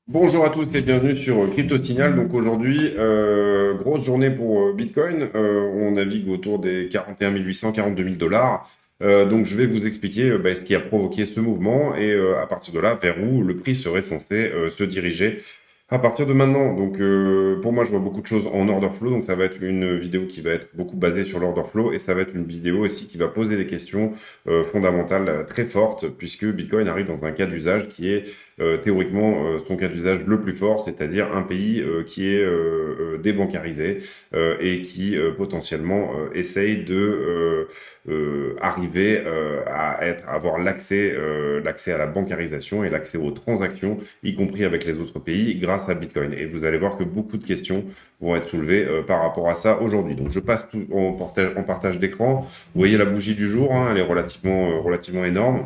Bonjour à tous et bienvenue sur Crypto Signal. Donc aujourd'hui, grosse journée pour Bitcoin. On navigue autour des 41 800, 42 000 dollars. Donc je vais vous expliquer ce qui a provoqué ce mouvement et à partir de là, vers où le prix serait censé se diriger à partir de maintenant. Donc pour moi, je vois beaucoup de choses en order flow. Donc ça va être une vidéo qui va être beaucoup basée sur l'order flow et ça va être une vidéo aussi qui va poser des questions fondamentales très fortes puisque Bitcoin arrive dans un cas d'usage qui est théoriquement son cas d'usage le plus fort, c'est-à-dire un pays qui est débancarisé et qui potentiellement essaye de arriver à avoir l'accès à la bancarisation et l'accès aux transactions, y compris avec les autres pays, grâce à Bitcoin. Et vous allez voir que beaucoup de questions vont être soulevées par rapport à ça aujourd'hui. Donc je passe tout en partage d'écran. Vous voyez la bougie du jour, hein, elle est relativement énorme.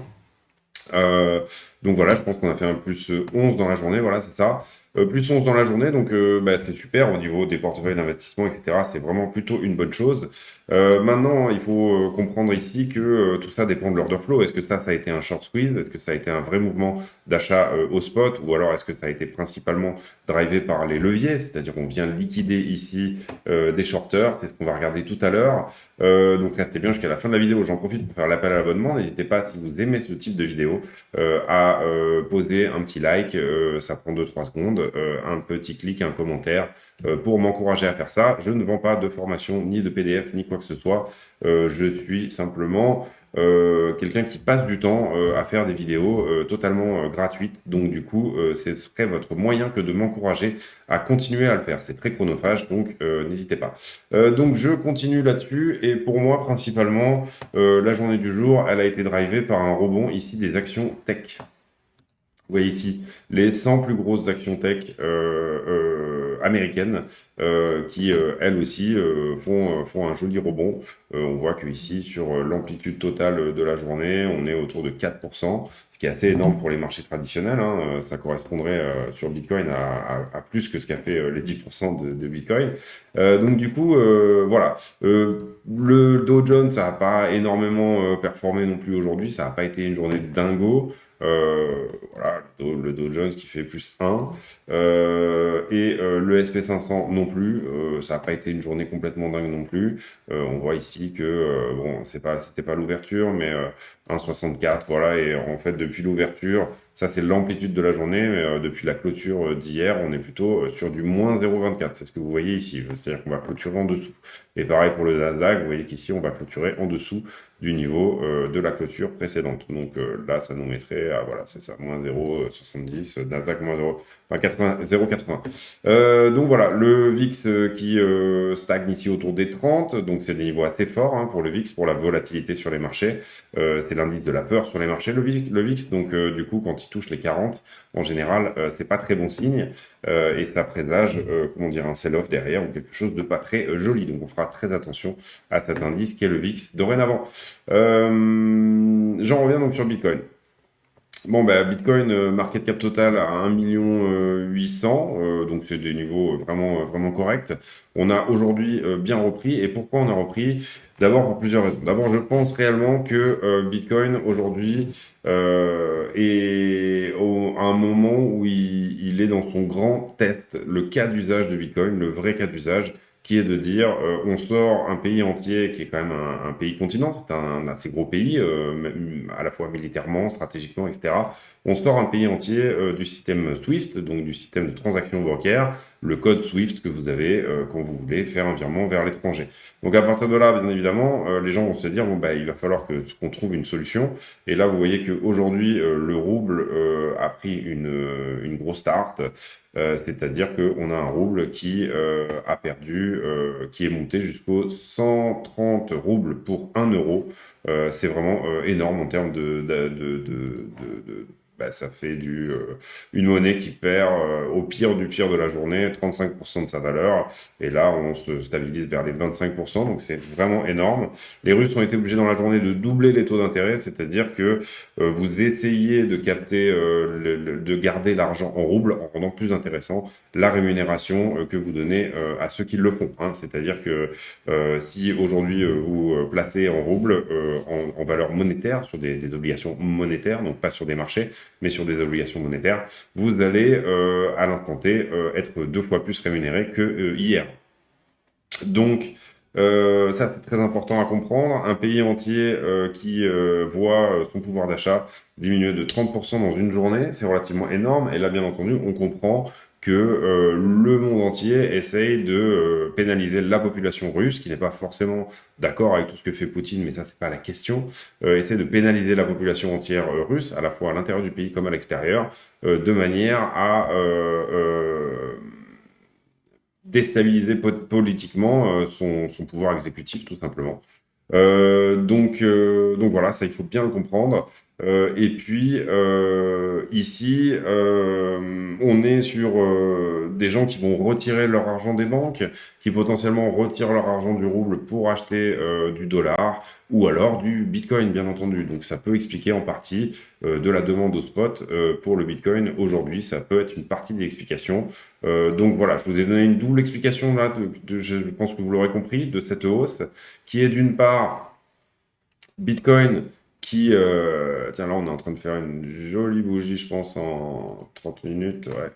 Euh, donc voilà, je pense qu'on a fait un plus 11 dans la journée, voilà, c'est ça. Plus 11 dans la journée, donc c'est super au niveau des portefeuilles d'investissement, etc. C'est vraiment plutôt une bonne chose. Maintenant, il faut comprendre ici que tout ça dépend de l'order flow. Est-ce que ça a été un short squeeze? Est-ce que ça a été un vrai mouvement d'achat au spot? Ou alors est-ce que ça a été principalement drivé par les leviers? C'est-à-dire qu'on vient liquider ici des shorters, c'est ce qu'on va regarder tout à l'heure. Donc restez bien jusqu'à la fin de la vidéo. J'en profite pour faire l'appel à l'abonnement. N'hésitez pas, si vous aimez ce type de vidéo, à poser un petit like, ça prend 2-3 secondes, un petit clic, un commentaire pour m'encourager à faire ça. Je ne vends pas de formation, ni de PDF, ni quoi que ce soit. Je suis simplement quelqu'un qui passe du temps à faire des vidéos totalement gratuites. Donc du coup, ce serait votre moyen que de m'encourager à continuer à le faire. C'est très chronophage, donc n'hésitez pas. Donc je continue là-dessus et pour moi principalement la journée du jour, elle a été drivée par un rebond ici des actions tech. Vous voyez ici les 100 plus grosses actions tech américaines qui, elles aussi, font un joli rebond. On voit que ici, sur l'amplitude totale de la journée, on est autour de 4%, ce qui est assez énorme pour les marchés traditionnels, hein. Ça correspondrait sur Bitcoin à plus que ce qu'a fait les 10% de Bitcoin. Donc du coup, voilà. Le Dow Jones, ça n'a pas énormément performé non plus aujourd'hui. Ça n'a pas été une journée de dingo. Voilà, le Dow Jones qui fait plus 1 et le SP500 non plus, ça n'a pas été une journée complètement dingue non plus. On voit ici que bon, c'était pas l'ouverture, mais 1,64, voilà, et en fait depuis l'ouverture, ça c'est l'amplitude de la journée, mais depuis la clôture d'hier, on est plutôt sur du moins 0,24, c'est ce que vous voyez ici, c'est-à-dire qu'on va clôturer en dessous. Et pareil pour le Nasdaq, vous voyez qu'ici on va clôturer en dessous du niveau de la clôture précédente. Donc là, ça nous mettrait à, voilà, c'est ça, moins 0,70, Nasdaq moins 0, enfin 0,80. Donc voilà, le VIX qui stagne ici autour des 30, donc c'est des niveaux assez forts hein, pour le VIX, pour la volatilité sur les marchés. C'est l'indice de la peur sur les marchés, le VIX. Donc du coup, quand il touche les 40, en général, c'est pas très bon signe et ça présage, comment dire, un sell-off derrière ou quelque chose de pas très joli. Donc on fera très attention à cet indice qui est le VIX dorénavant. J'en reviens donc sur Bitcoin. Bon, bah, Bitcoin, market cap total à 1 800 000, donc c'est des niveaux vraiment corrects. On a aujourd'hui bien repris. Et pourquoi on a repris? D'abord pour plusieurs raisons. D'abord, je pense réellement que Bitcoin aujourd'hui est à un moment où il est dans son grand test, le cas d'usage de Bitcoin, le vrai cas d'usage qui est de dire on sort un pays entier qui est quand même un pays continent, c'est un assez gros pays, à la fois militairement, stratégiquement, etc. On sort un pays entier du système SWIFT, donc du système de transaction bancaire, le code SWIFT que vous avez quand vous voulez faire un virement vers l'étranger. Donc à partir de là, bien évidemment, les gens vont se dire bon bah il va falloir qu'on trouve une solution. Et là, vous voyez qu'aujourd'hui, le rouble a pris une grosse tarte. C'est-à-dire qu'on a un rouble qui a perdu, qui est monté jusqu'aux 130 roubles pour 1 euro. C'est vraiment énorme en termes bah, ça fait une monnaie qui perd, au pire du pire de la journée, 35% de sa valeur. Et là, on se stabilise vers les 25%, donc c'est vraiment énorme. Les Russes ont été obligés dans la journée de doubler les taux d'intérêt, c'est-à-dire que vous essayez de capter, de garder l'argent en rouble en rendant plus intéressant la rémunération que vous donnez à ceux qui le font, hein. C'est-à-dire que si aujourd'hui vous placez en rouble, en valeur monétaire, sur des obligations monétaires, donc pas sur des marchés, mais sur des obligations monétaires, vous allez à l'instant T être 2 fois plus rémunéré que hier. Donc, ça, c'est très important à comprendre. Un pays entier qui voit son pouvoir d'achat diminuer de 30% dans une journée, c'est relativement énorme. Et là, bien entendu, on comprend que le monde entier essaye de pénaliser la population russe, qui n'est pas forcément d'accord avec tout ce que fait Poutine, mais ça, c'est pas la question. Essaie de pénaliser la population entière russe, à la fois à l'intérieur du pays comme à l'extérieur, de manière à déstabiliser politiquement son pouvoir exécutif, tout simplement. Donc voilà, ça il faut bien le comprendre. Et puis ici, on est sur des gens qui vont retirer leur argent des banques, qui potentiellement retirent leur argent du rouble pour acheter du dollar ou alors du Bitcoin, bien entendu. Donc ça peut expliquer en partie de la demande au spot pour le Bitcoin aujourd'hui. Ça peut être une partie des explications. Donc voilà, je vous ai donné une double explication là, je pense que vous l'aurez compris, de cette hausse, qui est d'une part Bitcoin qui... tiens, là, on est en train de faire une jolie bougie, je pense, en 30 minutes, ouais.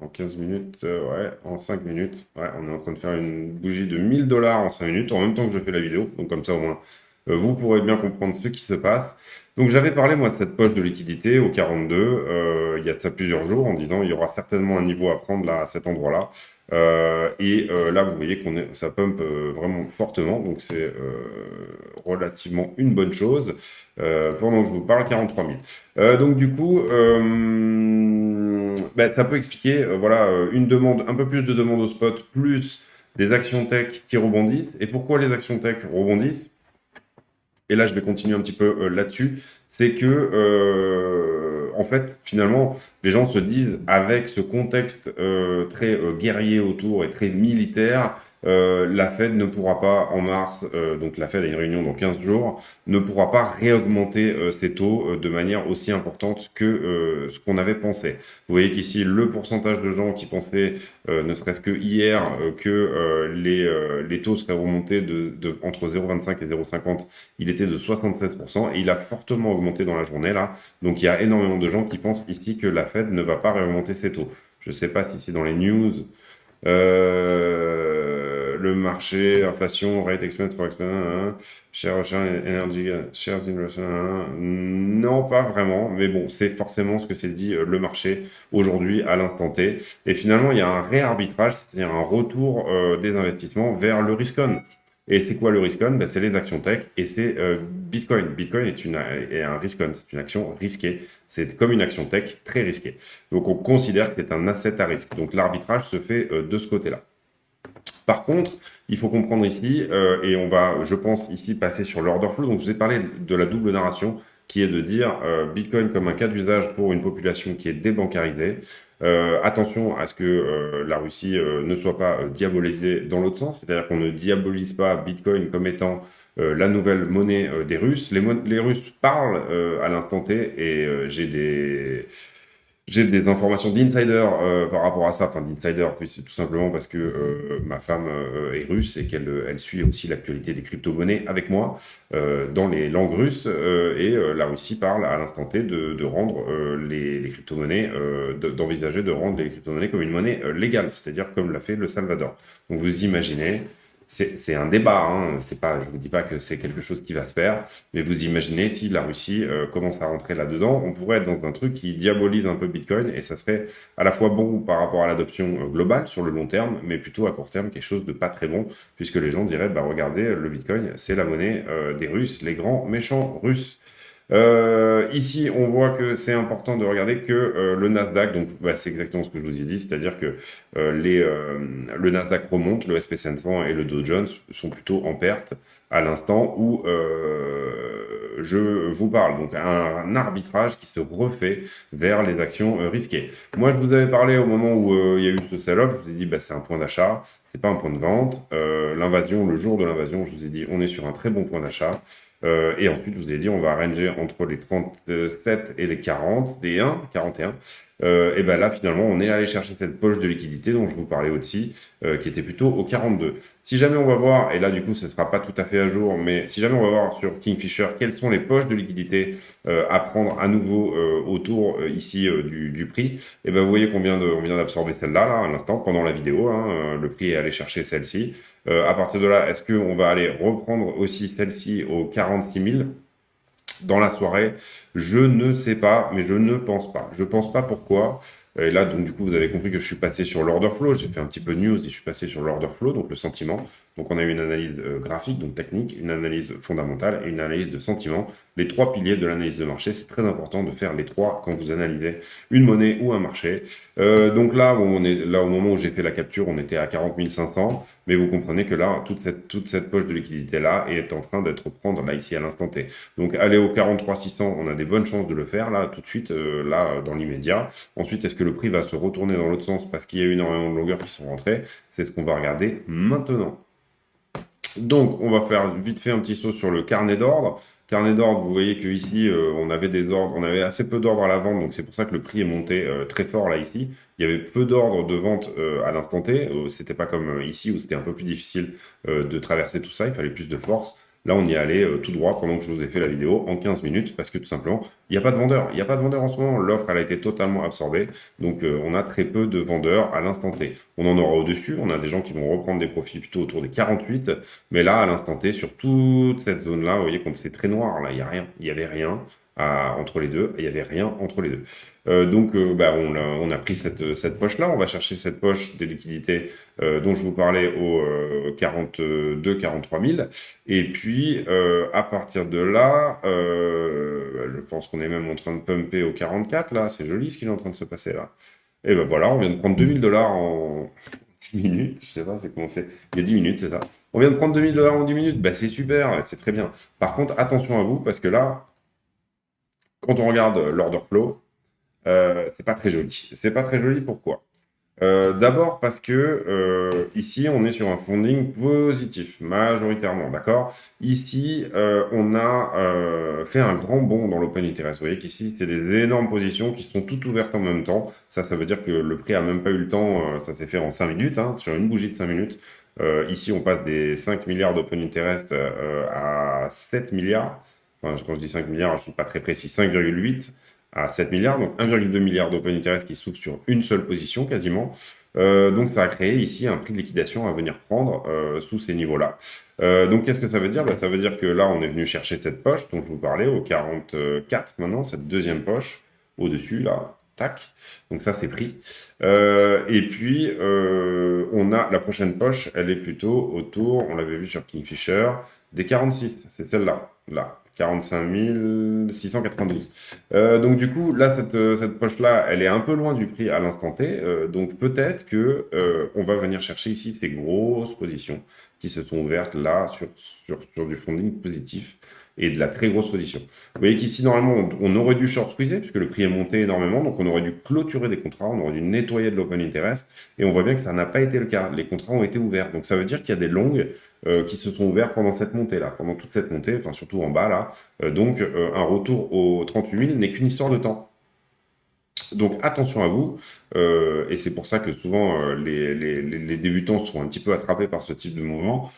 En 15 minutes, ouais, en 5 minutes. Ouais, on est en train de faire une bougie de 1000 $ en 5 minutes, en même temps que je fais la vidéo. Donc comme ça, au moins, vous pourrez bien comprendre ce qui se passe. Donc j'avais parlé, moi, de cette poche de liquidité au 42, il y a de ça plusieurs jours, en disant il y aura certainement un niveau à prendre là, à cet endroit-là. Là, vous voyez ça pump vraiment fortement, donc c'est relativement une bonne chose. Pendant que je vous parle, 43 000. Donc du coup, ça peut expliquer voilà, un peu plus de demande au spot, plus des actions tech qui rebondissent. Et pourquoi les actions tech rebondissent? Et là, je vais continuer un petit peu là-dessus. C'est que, en fait, finalement, les gens se disent, avec ce contexte très guerrier autour et très militaire, la Fed ne pourra pas, en mars, donc la Fed a une réunion dans 15 jours, ne pourra pas réaugmenter ses taux de manière aussi importante que ce qu'on avait pensé. Vous voyez qu'ici, le pourcentage de gens qui pensaient, ne serait-ce que hier, que les taux seraient remontés entre 0,25 et 0,50, il était de 76% et il a fortement augmenté dans la journée là. Donc il y a énormément de gens qui pensent ici que la Fed ne va pas réaugmenter ses taux. Je ne sais pas si c'est dans les news. Le marché, inflation, rate expense for expense, share energy, shares in non, pas vraiment, mais bon, c'est forcément ce que s'est dit le marché aujourd'hui à l'instant T. Et finalement, il y a un réarbitrage, c'est-à-dire un retour des investissements vers le risk-on. Et c'est quoi le risk-on? Ben, c'est les actions tech et c'est Bitcoin. Bitcoin est un risk-on, c'est une action risquée. C'est comme une action tech très risquée. Donc on considère que c'est un asset à risque. Donc l'arbitrage se fait de ce côté-là. Par contre, il faut comprendre ici, et on va, je pense, ici passer sur l'order flow. Donc je vous ai parlé de la double narration qui est de dire Bitcoin comme un cas d'usage pour une population qui est débancarisée. Attention à ce que la Russie ne soit pas diabolisée dans l'autre sens, c'est-à-dire qu'on ne diabolise pas Bitcoin comme étant la nouvelle monnaie des Russes. Les Russes parlent à l'instant T et j'ai des informations d'insider par rapport à ça, enfin d'insider, tout simplement parce que ma femme est russe et qu'elle suit aussi l'actualité des crypto-monnaies avec moi dans les langues russes et la Russie parle à l'instant T de rendre les crypto-monnaies, d'envisager de rendre les crypto-monnaies comme une monnaie légale, c'est-à-dire comme l'a fait le Salvador. Donc vous imaginez, c'est un débat, hein. C'est pas, je ne vous dis pas que c'est quelque chose qui va se faire, mais vous imaginez si la Russie commence à rentrer là-dedans, on pourrait être dans un truc qui diabolise un peu Bitcoin et ça serait à la fois bon par rapport à l'adoption globale sur le long terme, mais plutôt à court terme quelque chose de pas très bon, puisque les gens diraient, bah regardez, le Bitcoin, c'est la monnaie des Russes, les grands méchants russes. Ici, on voit que c'est important de regarder que le Nasdaq, donc bah, c'est exactement ce que je vous ai dit, c'est-à-dire que le Nasdaq remonte, le SP 500 et le Dow Jones sont plutôt en perte à l'instant où je vous parle. Donc un arbitrage qui se refait vers les actions risquées. Moi, je vous avais parlé au moment où il y a eu ce sell-off, je vous ai dit bah, c'est un point d'achat, c'est pas un point de vente. L'invasion, le jour de l'invasion, je vous ai dit on est sur un très bon point d'achat. Et ensuite, je vous ai dit on va ranger entre les 37 et les 41. Et ben là, finalement, on est allé chercher cette poche de liquidité dont je vous parlais aussi, qui était plutôt au 42. Si jamais on va voir, et là du coup ce ne sera pas tout à fait à jour, mais si jamais on va voir sur Kingfisher quelles sont les poches de liquidité à prendre à nouveau autour ici du prix, et ben vous voyez qu'on on vient d'absorber celle-là là, à l'instant pendant la vidéo, hein, le prix est allé chercher celle-ci. À partir de là, est-ce qu'on va aller reprendre aussi celle-ci au 46 000 dans la soirée? Je ne sais pas, mais je ne pense pas. Je pense pas pourquoi. Et là, donc, du coup, vous avez compris que je suis passé sur l'order flow. J'ai fait un petit peu de news et je suis passé sur l'order flow, donc le sentiment. Donc, on a eu une analyse graphique, donc technique, une analyse fondamentale et une analyse de sentiment. Les trois piliers de l'analyse de marché, c'est très important de faire les trois quand vous analysez une monnaie ou un marché. Donc là, on est là au moment où j'ai fait la capture, on était à 40 500. Mais vous comprenez que là, toute cette poche de liquidité-là est en train d'être prendre là, ici, à l'instant T. Donc, aller au 43 600, on a des bonnes chances de le faire, là, tout de suite, là, dans l'immédiat. Ensuite, est-ce que le prix va se retourner dans l'autre sens parce qu'il y a eu énormément de longueurs qui sont rentrées? C'est ce qu'on va regarder maintenant. Donc, on va faire vite fait un petit saut sur le carnet d'ordre. Carnet d'ordre, vous voyez qu'ici, on avait des ordres, on avait assez peu d'ordres à la vente, donc c'est pour ça que le prix est monté très fort là ici. Il y avait peu d'ordres de vente à l'instant T. C'était pas comme ici où c'était un peu plus difficile de traverser tout ça, il fallait plus de force. Là, on y est allé tout droit pendant que je vous ai fait la vidéo en 15 minutes parce que tout simplement, il n'y a pas de vendeur. Il n'y a pas de vendeur en ce moment. L'offre, elle a été totalement absorbée. Donc, on a très peu de vendeurs à l'instant T. On en aura au-dessus. On a des gens qui vont reprendre des profits plutôt autour des 48. Mais là, à l'instant T, sur toute cette zone-là, vous voyez qu'on c'est très noir. Là, il n'y a rien. Il n'y avait rien entre les deux. Il n'y avait rien entre les deux. Donc, bah, on a pris cette poche-là. On va chercher cette poche des liquidités dont je vous parlais au 43 000. Et puis, à partir de là, je pense qu'on est même en train de pumper au 44, là. C'est joli ce qui est en train de se passer, là. Et ben voilà, on vient de prendre 2000 $ en 10 minutes. Je sais pas, c'est commencé il y a 10 minutes, c'est ça. On vient de prendre 2000 $ en 10 minutes. Bah, c'est super, c'est très bien. Par contre, attention à vous, parce que là, quand on regarde l'order flow, c'est pas très joli. C'est pas très joli, pourquoi? D'abord parce que ici, on est sur un funding positif, majoritairement, d'accord? Ici, on a fait un grand bond dans l'open interest. Vous voyez qu'ici, c'est des énormes positions qui sont toutes ouvertes en même temps. Ça veut dire que le prix a même pas eu le temps, ça s'est fait en 5 minutes, hein, sur une bougie de 5 minutes. Ici, on passe des 5 milliards d'open interest à 7 milliards. Enfin, quand je dis 5 milliards, je ne suis pas très précis, 5,8 à 7 milliards, donc 1,2 milliard d'open interest qui s'ouvre sur une seule position quasiment. Donc ça a créé ici un prix de liquidation à venir prendre sous ces niveaux-là. Donc qu'est-ce que ça veut dire? Bah, ça veut dire que là, on est venu chercher cette poche dont je vous parlais au 44 maintenant, cette deuxième poche au-dessus, là, tac. Donc ça, c'est pris. Et puis, on a la prochaine poche, elle est plutôt autour, on l'avait vu sur Kingfisher, des 46, c'est celle-là, là, 45 692. Donc du coup, là, cette poche-là, elle est un peu loin du prix à l'instant T. Donc peut-être que on va venir chercher ici ces grosses positions qui se sont ouvertes là sur du funding positif et de la très grosse position. Vous voyez qu'ici, normalement, on aurait dû short squeezer puisque le prix est monté énormément. Donc on aurait dû clôturer des contrats, on aurait dû nettoyer de l'open interest. Et on voit bien que ça n'a pas été le cas. Les contrats ont été ouverts. Donc ça veut dire qu'il y a des longues qui se sont ouverts pendant cette montée-là, pendant toute cette montée, enfin surtout en bas là. Donc un retour aux 38 000 n'est qu'une histoire de temps. Donc attention à vous, et c'est pour ça que souvent les débutants sont un petit peu attrapés par ce type de mouvement,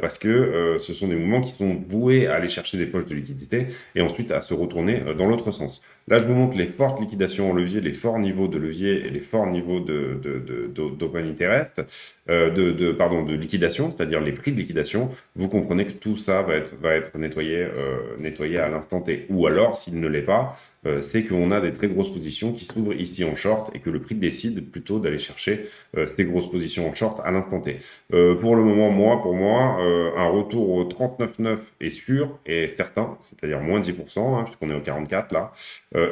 parce que ce sont des mouvements qui sont voués à aller chercher des poches de liquidité et ensuite à se retourner dans l'autre sens. Là, je vous montre les fortes liquidations en levier, les forts niveaux de levier et les forts niveaux d'open interest, de liquidation, c'est-à-dire les prix de liquidation. Vous comprenez que tout ça va être nettoyé à l'instant T. Ou alors, s'il ne l'est pas, c'est qu'on a des très grosses positions qui s'ouvrent ici en short et que le prix décide plutôt d'aller chercher ces grosses positions en short à l'instant T. Pour le moment, pour moi, un retour au 39,9 est sûr et certain, c'est-à-dire moins 10%, hein, puisqu'on est au 44 là,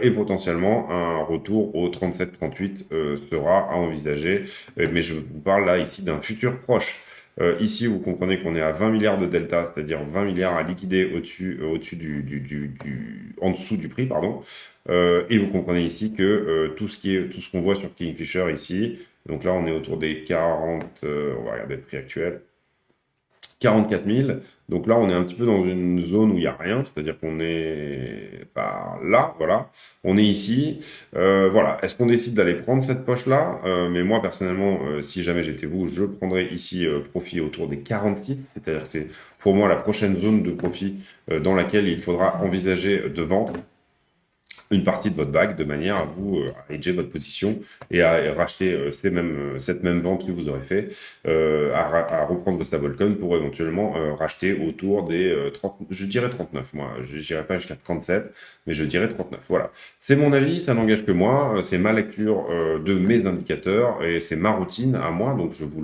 et potentiellement un retour au 37-38 sera à envisager, mais je vous parle là ici d'un futur proche. Ici, vous comprenez qu'on est à 20 milliards de delta, c'est-à-dire 20 milliards à liquider au-dessus en dessous du prix, pardon. Et vous comprenez ici que tout ce qu'on voit sur Kingfisher ici, donc là, on est autour des 40, on va regarder le prix actuel. 44 000. Donc là, on est un petit peu dans une zone où il n'y a rien, c'est-à-dire qu'on est par là, voilà. On est ici. Voilà. Est-ce qu'on décide d'aller prendre cette poche-là? Mais moi, personnellement, si jamais j'étais vous, je prendrais ici profit autour des 46, c'est-à-dire que c'est pour moi la prochaine zone de profit dans laquelle il faudra envisager de vendre une partie de votre bague de manière à vous à hedger votre position et à racheter cette même vente que vous aurez fait, à reprendre le stablecoin pour éventuellement racheter autour des 30, je dirais 39, moi, je n'irai pas jusqu'à 37, mais je dirais 39. Voilà. C'est mon avis, ça n'engage que moi, c'est ma lecture de mes indicateurs et c'est ma routine à moi, donc je vous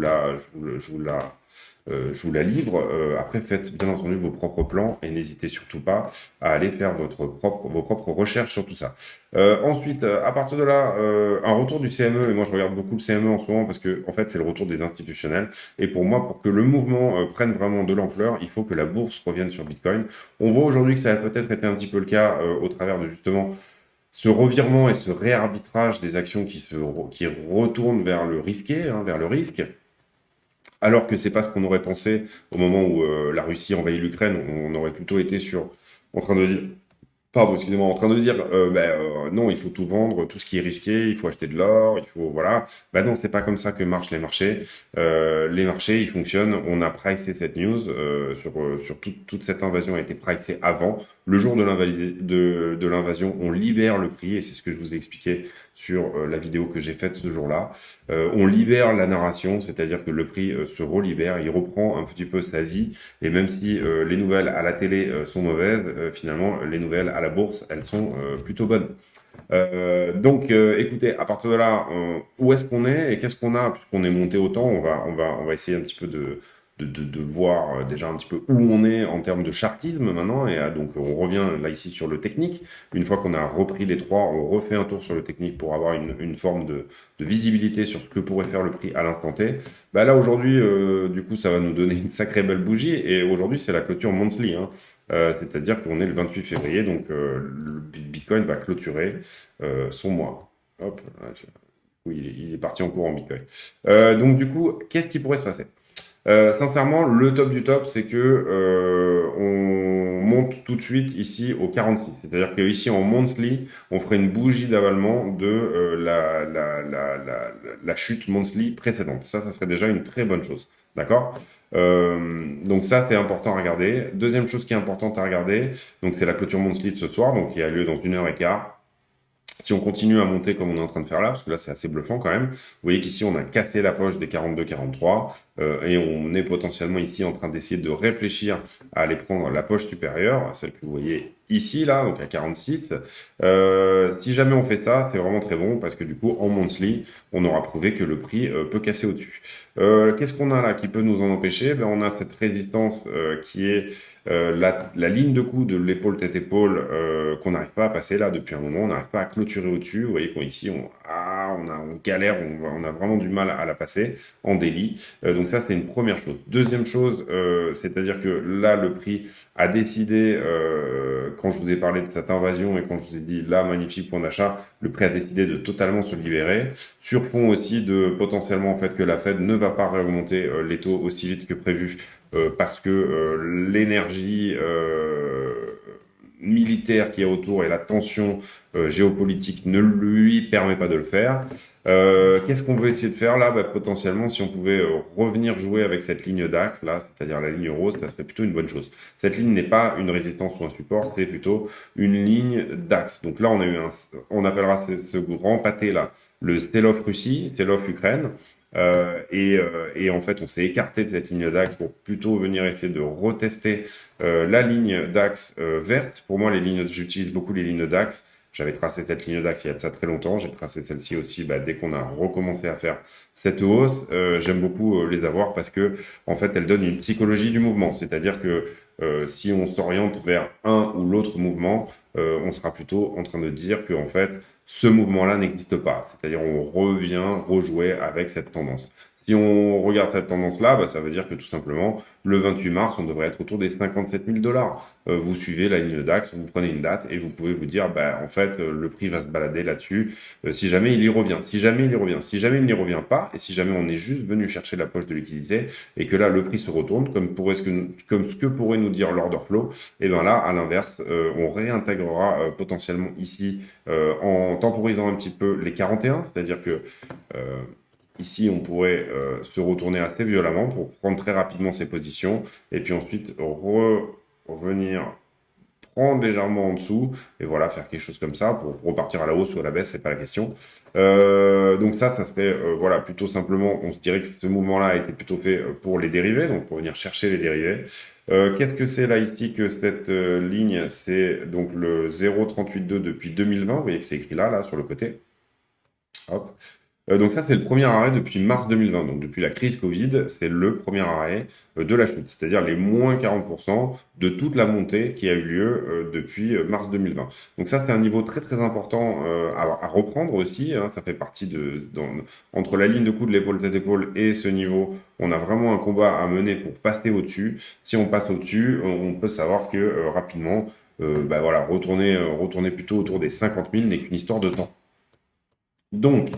la livre. Après, faites bien entendu vos propres plans et n'hésitez surtout pas à aller faire vos propres recherches sur tout ça. Ensuite, à partir de là, un retour du CME, et moi je regarde beaucoup le CME en ce moment parce que en fait c'est le retour des institutionnels. Et pour moi, pour que le mouvement prenne vraiment de l'ampleur, il faut que la bourse revienne sur Bitcoin. On voit aujourd'hui que ça a peut-être été un petit peu le cas au travers de justement ce revirement et ce réarbitrage des actions qui retournent vers le risqué, hein, vers le risque. Alors que c'est pas ce qu'on aurait pensé au moment où la Russie envahit l'Ukraine, on aurait plutôt été en train de dire, pardon, excusez-moi, en train de dire, non, il faut tout vendre, tout ce qui est risqué, il faut acheter de l'or, il faut, voilà. Ben non, c'est pas comme ça que marchent les marchés. Les marchés, ils fonctionnent. On a pricé cette news sur toute cette invasion a été pricée avant. Le jour de l'invasion, on libère le prix et c'est ce que je vous ai expliqué sur la vidéo que j'ai faite ce jour-là. On libère la narration, c'est-à-dire que le prix se relibère, il reprend un petit peu sa vie et même si les nouvelles à la télé sont mauvaises, finalement, les nouvelles à la bourse, elles sont plutôt bonnes. Donc, écoutez, à partir de là, où est-ce qu'on est et qu'est-ce qu'on a? Puisqu'on est monté autant, on va essayer un petit peu de voir déjà un petit peu où on est en termes de chartisme maintenant. Et donc, on revient là ici sur le technique. Une fois qu'on a repris les trois, on refait un tour sur le technique pour avoir une forme de visibilité sur ce que pourrait faire le prix à l'instant T. Bah là, aujourd'hui, du coup, ça va nous donner une sacrée belle bougie. Et aujourd'hui, c'est la clôture monthly, hein. C'est-à-dire qu'on est le 28 février, donc le Bitcoin va clôturer son mois. Hop, oui, il est parti en cours en Bitcoin. Donc du coup, qu'est-ce qui pourrait se passer? Sincèrement, le top du top, c'est que on monte tout de suite ici au 46. C'est-à-dire qu'ici en monthly, on ferait une bougie d'avalement de la chute monthly précédente. Ça serait déjà une très bonne chose. D'accord? Donc ça, c'est important à regarder. Deuxième chose qui est importante à regarder, donc c'est la clôture monthly de ce soir, donc qui a lieu dans 1 h 15. Si on continue à monter comme on est en train de faire là, parce que là c'est assez bluffant quand même, vous voyez qu'ici on a cassé la poche des 42-43 et on est potentiellement ici en train d'essayer de réfléchir à aller prendre la poche supérieure, celle que vous voyez ici là, donc à 46. Si jamais on fait ça, c'est vraiment très bon parce que du coup en monthly, on aura prouvé que le prix peut casser au-dessus. Qu'est-ce qu'on a là qui peut nous en empêcher? Ben, on a cette résistance qui est la ligne de coup de l'épaule tête-épaule qu'on n'arrive pas à passer là depuis un moment, on n'arrive pas à clôturer au-dessus. Vous voyez qu'ici on galère, on a vraiment du mal à la passer en daily. Donc ça c'est une première chose. Deuxième chose, c'est-à-dire que là le prix a décidé, quand je vous ai parlé de cette invasion et quand je vous ai dit là magnifique point d'achat, le prix a décidé de totalement se libérer, sur fond aussi de potentiellement en fait que la Fed ne va pas remonter les taux aussi vite que prévu parce que l'énergie militaire qui est autour et la tension géopolitique ne lui permet pas de le faire. Qu'est-ce qu'on veut essayer de faire là? Bah, potentiellement, si on pouvait revenir jouer avec cette ligne d'axe, là, c'est-à-dire la ligne rose, ça serait plutôt une bonne chose. Cette ligne n'est pas une résistance ou un support, c'est plutôt une ligne d'axe. Donc là, on appellera ce grand pâté là le sell-off Russie, sell-off Ukraine. Et en fait, on s'est écarté de cette ligne d'axe pour plutôt venir essayer de retester la ligne d'axe verte. Pour moi, j'utilise beaucoup les lignes d'axe. J'avais tracé cette ligne d'axe il y a de ça très longtemps. J'ai tracé celle-ci aussi dès qu'on a recommencé à faire cette hausse. J'aime beaucoup les avoir parce que en fait, elles donnent une psychologie du mouvement. C'est-à-dire que si on s'oriente vers un ou l'autre mouvement, on sera plutôt en train de dire que en fait, ce mouvement-là n'existe pas. C'est-à-dire on revient rejouer avec cette tendance. Si on regarde cette tendance-là, bah, ça veut dire que tout simplement, le 28 mars, on devrait être autour des 57 000 dollars. Vous suivez la ligne DAX, vous prenez une date et vous pouvez vous dire, bah, en fait, le prix va se balader là-dessus si jamais il y revient. Si jamais il y revient. Si jamais il n'y revient pas, et si jamais on est juste venu chercher la poche de liquidité et que là, le prix se retourne, comme ce que pourrait nous dire l'order flow, et bien là, à l'inverse, on réintégrera potentiellement ici en temporisant un petit peu les 41, c'est-à-dire que ici, on pourrait se retourner assez violemment pour prendre très rapidement ses positions et puis ensuite revenir prendre légèrement en dessous et voilà, faire quelque chose comme ça pour repartir à la hausse ou à la baisse, c'est pas la question. Donc ça serait voilà, plutôt simplement, on se dirait que ce mouvement-là a été plutôt fait pour les dérivés, donc pour venir chercher les dérivés. Qu'est-ce que c'est là ici que cette ligne? C'est donc le 0,382 depuis 2020, vous voyez que c'est écrit là sur le côté. Hop. Donc ça, c'est le premier arrêt depuis mars 2020. Donc depuis la crise Covid, c'est le premier arrêt de la chute, c'est-à-dire les moins 40% de toute la montée qui a eu lieu depuis mars 2020. Donc ça, c'est un niveau très très important à reprendre aussi, hein. Ça fait partie entre la ligne de coup de l'épaule tête-épaule et ce niveau, on a vraiment un combat à mener pour passer au-dessus. Si on passe au-dessus, on peut savoir que rapidement, bah voilà, retourner plutôt autour des 50 000 n'est qu'une histoire de temps. Donc,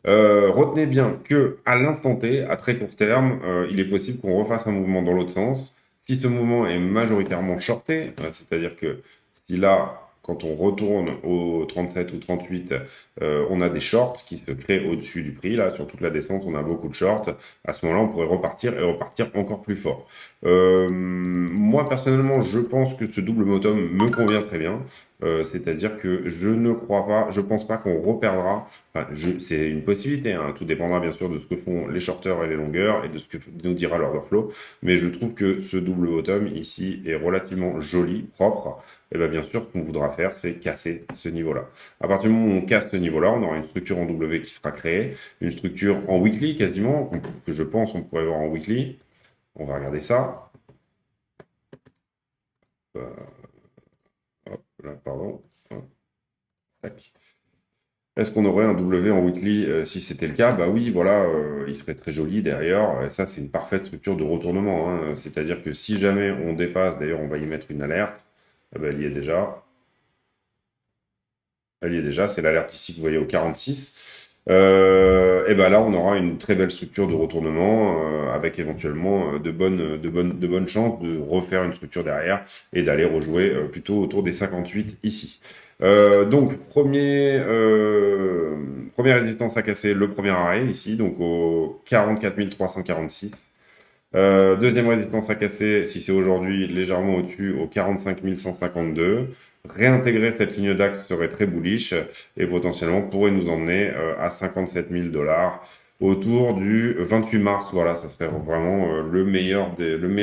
retenez bien que à l'instant T, à très court terme, il est possible qu'on refasse un mouvement dans l'autre sens. Si ce mouvement est majoritairement shorté, c'est-à-dire que si là, quand on retourne au 37 ou 38, on a des shorts qui se créent au-dessus du prix. Là, sur toute la descente, on a beaucoup de shorts. À ce moment-là, on pourrait repartir et repartir encore plus fort. Moi, personnellement, je pense que ce double bottom me convient très bien. C'est-à-dire que je pense pas qu'on reperdra. Enfin, c'est une possibilité, hein. Tout dépendra bien sûr de ce que font les shorteurs et les longueurs et de ce que nous dira l'order flow. Mais je trouve que ce double bottom ici est relativement joli, propre. Et bien sûr, ce qu'on voudra faire, c'est casser ce niveau-là. À partir du moment où on casse ce niveau-là, on aura une structure en W qui sera créée, une structure en weekly quasiment, que je pense on pourrait voir en weekly. On va regarder ça. Hop, là, pardon. Hop, tac. Est-ce qu'on aurait un W en weekly si c'était le cas? Bah oui, voilà, il serait très joli derrière. Et ça, c'est une parfaite structure de retournement, hein. C'est-à-dire que si jamais on dépasse, d'ailleurs, on va y mettre une alerte. Eh ben, elle y est déjà. Elle y est déjà. C'est l'alerte ici que vous voyez au 46. Et ben là, on aura une très belle structure de retournement avec éventuellement de bonnes chances de refaire une structure derrière et d'aller rejouer plutôt autour des 58 ici. Donc, première résistance à casser, le premier arrêt ici, donc au 44 346. Deuxième résistance à casser, si c'est aujourd'hui, légèrement au-dessus, au 45 152. Réintégrer cette ligne d'axe serait très bullish et potentiellement pourrait nous emmener à 57 000 dollars autour du 28 mars. Voilà, ça serait vraiment le meilleur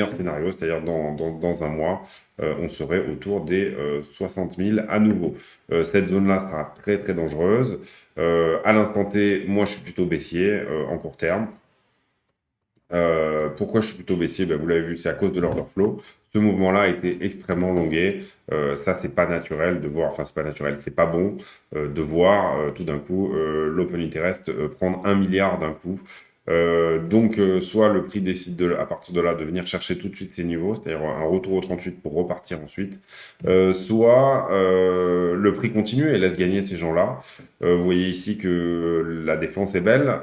scénario, c'est-à-dire dans un mois, on serait autour des 60 000 à nouveau. Cette zone-là sera très très dangereuse. À l'instant T, moi je suis plutôt baissier en court terme. Pourquoi je suis plutôt baissier? Ben, vous l'avez vu, c'est à cause de l'order flow. Ce mouvement-là a été extrêmement longué. Ça, c'est pas naturel de voir, enfin, c'est pas naturel, c'est pas bon de voir tout d'un coup l'open interest prendre 1 milliard d'un coup. Donc, soit le prix décide à partir de là de venir chercher tout de suite ses niveaux, c'est-à-dire un retour au 38 pour repartir ensuite, soit le prix continue et laisse gagner ces gens-là. Vous voyez ici que la défense est belle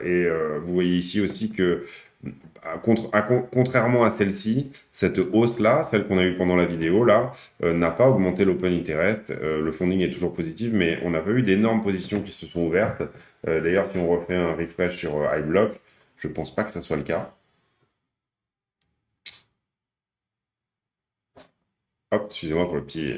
et vous voyez ici aussi que contrairement à celle-ci, cette hausse-là, celle qu'on a eue pendant la vidéo, là, n'a pas augmenté l'open interest. Le funding est toujours positif, mais on n'a pas eu d'énormes positions qui se sont ouvertes. D'ailleurs, si on refait un refresh sur iBlock, je ne pense pas que ça soit le cas. Hop, excusez-moi pour le petit...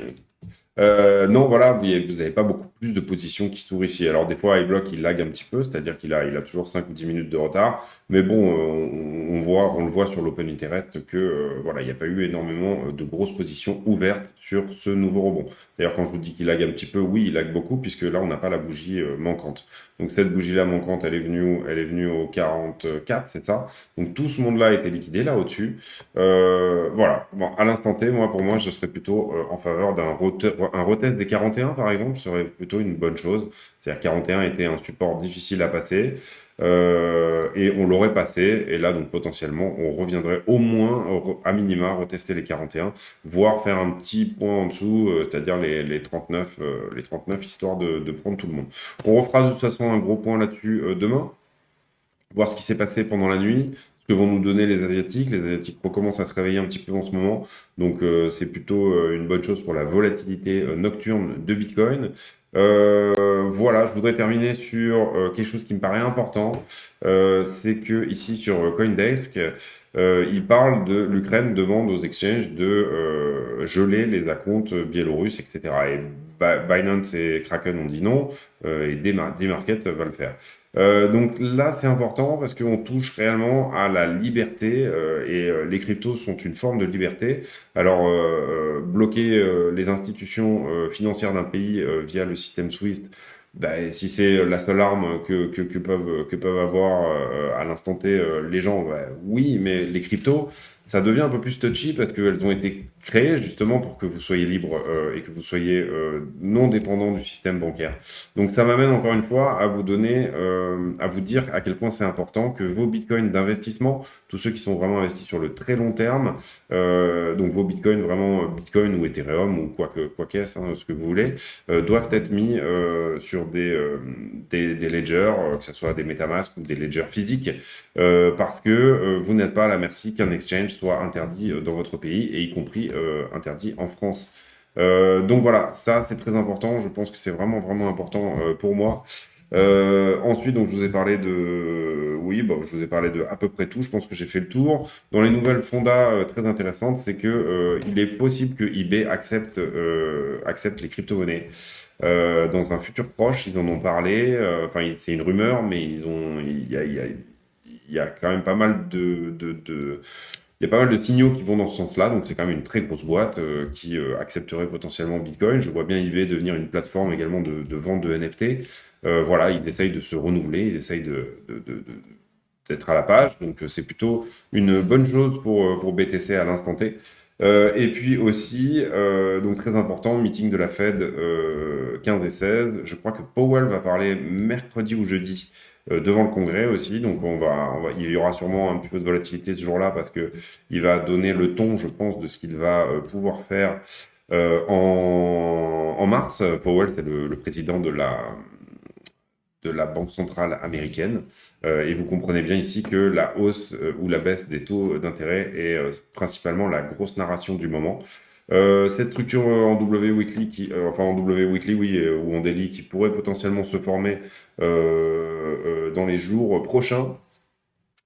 non, voilà, vous n'avez pas beaucoup plus de positions qui s'ouvrent ici. Alors, des fois, iBlock, il lag un petit peu, c'est-à-dire qu'il a toujours 5 ou 10 minutes de retard. Mais bon, on le voit sur l'Open Interest que voilà, il n'y a pas eu énormément de grosses positions ouvertes sur ce nouveau rebond. D'ailleurs, quand je vous dis qu'il lag un petit peu, oui, il lag beaucoup, puisque là, on n'a pas la bougie manquante. Donc, cette bougie-là manquante, elle est venue au 44, c'est ça. Donc, tout ce monde-là a été liquidé là au-dessus. Voilà. Bon, à l'instant T, pour moi, je serais plutôt en faveur d'un un retest des 41, par exemple, serait plutôt une bonne chose. C'est-à-dire 41 était un support difficile à passer, et on l'aurait passé, et là, donc potentiellement, on reviendrait au moins, à minima, retester les 41, voire faire un petit point en dessous, c'est-à-dire les 39, histoire de prendre tout le monde. On refera de toute façon un gros point là-dessus demain, voir ce qui s'est passé pendant la nuit, ce que vont nous donner les Asiatiques. Les Asiatiques recommencent à se réveiller un petit peu en ce moment, donc c'est plutôt une bonne chose pour la volatilité nocturne de Bitcoin. Voilà, je voudrais terminer sur quelque chose qui me paraît important. C'est que ici sur CoinDesk, il parle de l'Ukraine demande aux exchanges de geler les acomptes biélorusses, etc. Et Binance et Kraken ont dit non, et D-Market va le faire. Donc là, c'est important parce qu'on touche réellement à la liberté, et les cryptos sont une forme de liberté. Alors, bloquer les institutions financières d'un pays via le système SWIFT, bah, si c'est la seule arme que peuvent avoir à l'instant T les gens, bah, oui, mais les cryptos, ça devient un peu plus touchy parce qu'elles ont été créées justement pour que vous soyez libre et que vous soyez non dépendant du système bancaire. Donc ça m'amène encore une fois à vous donner, à vous dire à quel point c'est important que vos bitcoins d'investissement, tous ceux qui sont vraiment investis sur le très long terme, donc vos bitcoins vraiment Bitcoin ou Ethereum ou quoi qu'est-ce, hein, ce que vous voulez, doivent être mis sur des ledgers, que ce soit des MetaMask ou des ledgers physiques, parce que vous n'êtes pas à la merci qu'un exchange soit interdit dans votre pays, et y compris interdit en France. Donc voilà, ça c'est très important. Je pense que c'est vraiment vraiment important pour moi. Ensuite, donc je vous ai parlé de, oui, bon, je vous ai parlé de à peu près tout. Je pense que j'ai fait le tour. Dans les nouvelles fondas très intéressantes, c'est que il est possible que eBay accepte les crypto-monnaies dans un futur proche. Ils en ont parlé. Enfin, c'est une rumeur, mais il y a quand même pas mal il y a pas mal de signaux qui vont dans ce sens-là, donc c'est quand même une très grosse boîte qui accepterait potentiellement Bitcoin. Je vois bien eBay devenir une plateforme également de vente de NFT. Voilà, ils essayent de se renouveler, ils essayent d'être à la page, donc c'est plutôt une bonne chose pour BTC à l'instant T. Et puis aussi, donc très important, meeting de la Fed 15 et 16. Je crois que Powell va parler mercredi ou jeudi devant le Congrès aussi. Donc il y aura sûrement un petit peu de volatilité ce jour-là parce que il va donner le ton, je pense, de ce qu'il va pouvoir faire en mars. Powell, c'est le président de la Banque centrale américaine. Et vous comprenez bien ici que la hausse ou la baisse des taux d'intérêt est principalement la grosse narration du moment. Cette structure en W weekly, enfin en W weekly, oui, ou en daily, qui pourrait potentiellement se former dans les jours prochains.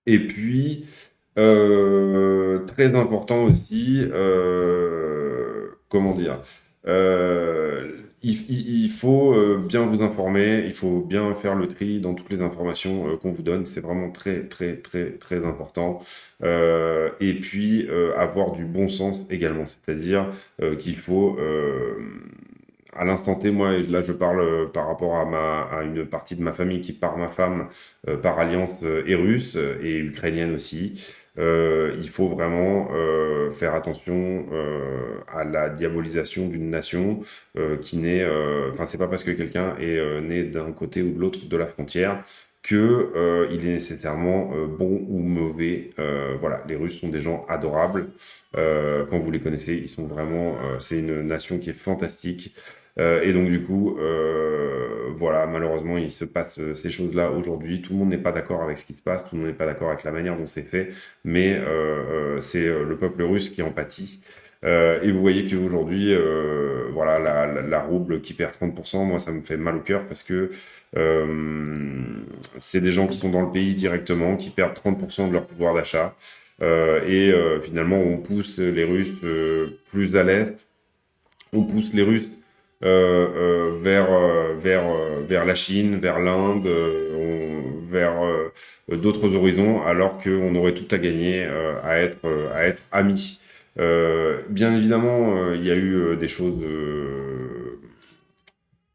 Et puis, très important aussi, comment dire, il faut bien vous informer, il faut bien faire le tri dans toutes les informations qu'on vous donne. C'est vraiment très, très, très, très important. Et puis, avoir du bon sens également, c'est-à-dire qu'il faut à l'instant T, moi, et là je parle par rapport à une partie de ma famille qui, par ma femme, par alliance, est russe et ukrainienne aussi. Il faut vraiment faire attention à la diabolisation d'une nation qui n'est. Enfin, c'est pas parce que quelqu'un est né d'un côté ou de l'autre de la frontière que il est nécessairement bon ou mauvais. Voilà, les Russes sont des gens adorables. Quand vous les connaissez, ils sont vraiment. C'est une nation qui est fantastique. Et donc du coup, voilà, malheureusement, il se passe ces choses-là aujourd'hui. Tout le monde n'est pas d'accord avec ce qui se passe, tout le monde n'est pas d'accord avec la manière dont c'est fait, mais c'est le peuple russe qui en pâtit. Et vous voyez qu'aujourd'hui, voilà, la rouble qui perd 30%, moi, ça me fait mal au cœur parce que euh, c'est des gens qui sont dans le pays directement, qui perdent 30% de leur pouvoir d'achat. Et finalement, on pousse les Russes plus à l'est, on pousse les Russes vers la Chine, vers l'Inde, vers d'autres horizons, alors qu'on aurait tout à gagner à être amis. Bien évidemment, il y a eu des choses.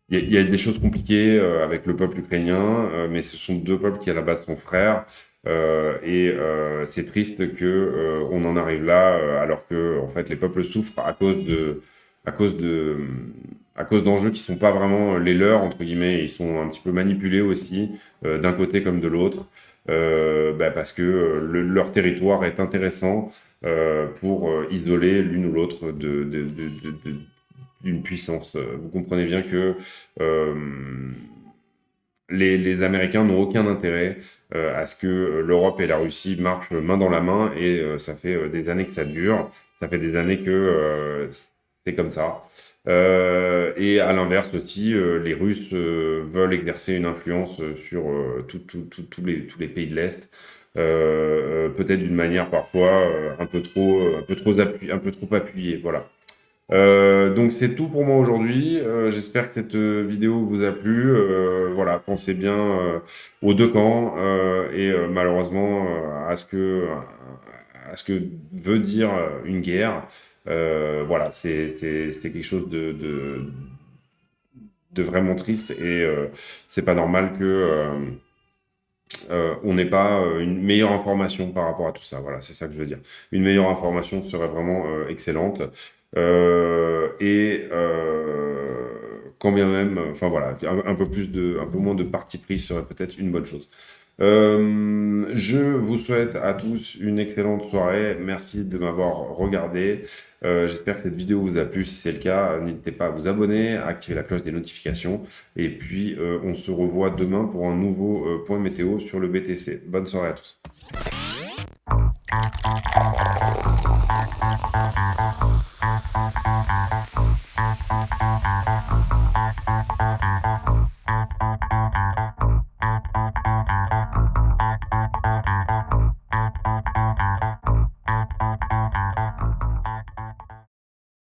Il y a des choses compliquées avec le peuple ukrainien, mais ce sont deux peuples qui à la base sont frères. Et c'est triste que on en arrive là, alors que en fait les peuples souffrent à cause d'enjeux qui sont pas vraiment les leurs, entre guillemets, ils sont un petit peu manipulés aussi, d'un côté comme de l'autre, parce que leur territoire est intéressant pour isoler l'une ou l'autre d'une puissance. Vous comprenez bien que euh, les Américains n'ont aucun intérêt à ce que l'Europe et la Russie marchent main dans la main, et ça fait des années que ça dure, ça fait des années que c'est comme ça. Et à l'inverse aussi, les Russes veulent exercer une influence sur tous les pays de l'Est, peut-être d'une manière parfois un peu trop appuyée. Voilà. Donc c'est tout pour moi aujourd'hui. J'espère que cette vidéo vous a plu. Voilà, pensez bien aux deux camps et malheureusement à ce que veut dire une guerre. Voilà, c'est quelque chose de vraiment triste, et c'est pas normal que on n'ait pas une meilleure information par rapport à tout ça. Voilà, c'est ça que je veux dire. Une meilleure information serait vraiment excellente. Quand bien même, enfin voilà, un peu moins de parti pris serait peut-être une bonne chose. Je vous souhaite à tous une excellente soirée. Merci de m'avoir regardé. J'espère que cette vidéo vous a plu. Si c'est le cas, n'hésitez pas à vous abonner, à activer la cloche des notifications. Et puis, on se revoit demain pour un nouveau point météo sur le BTC. Bonne soirée à tous.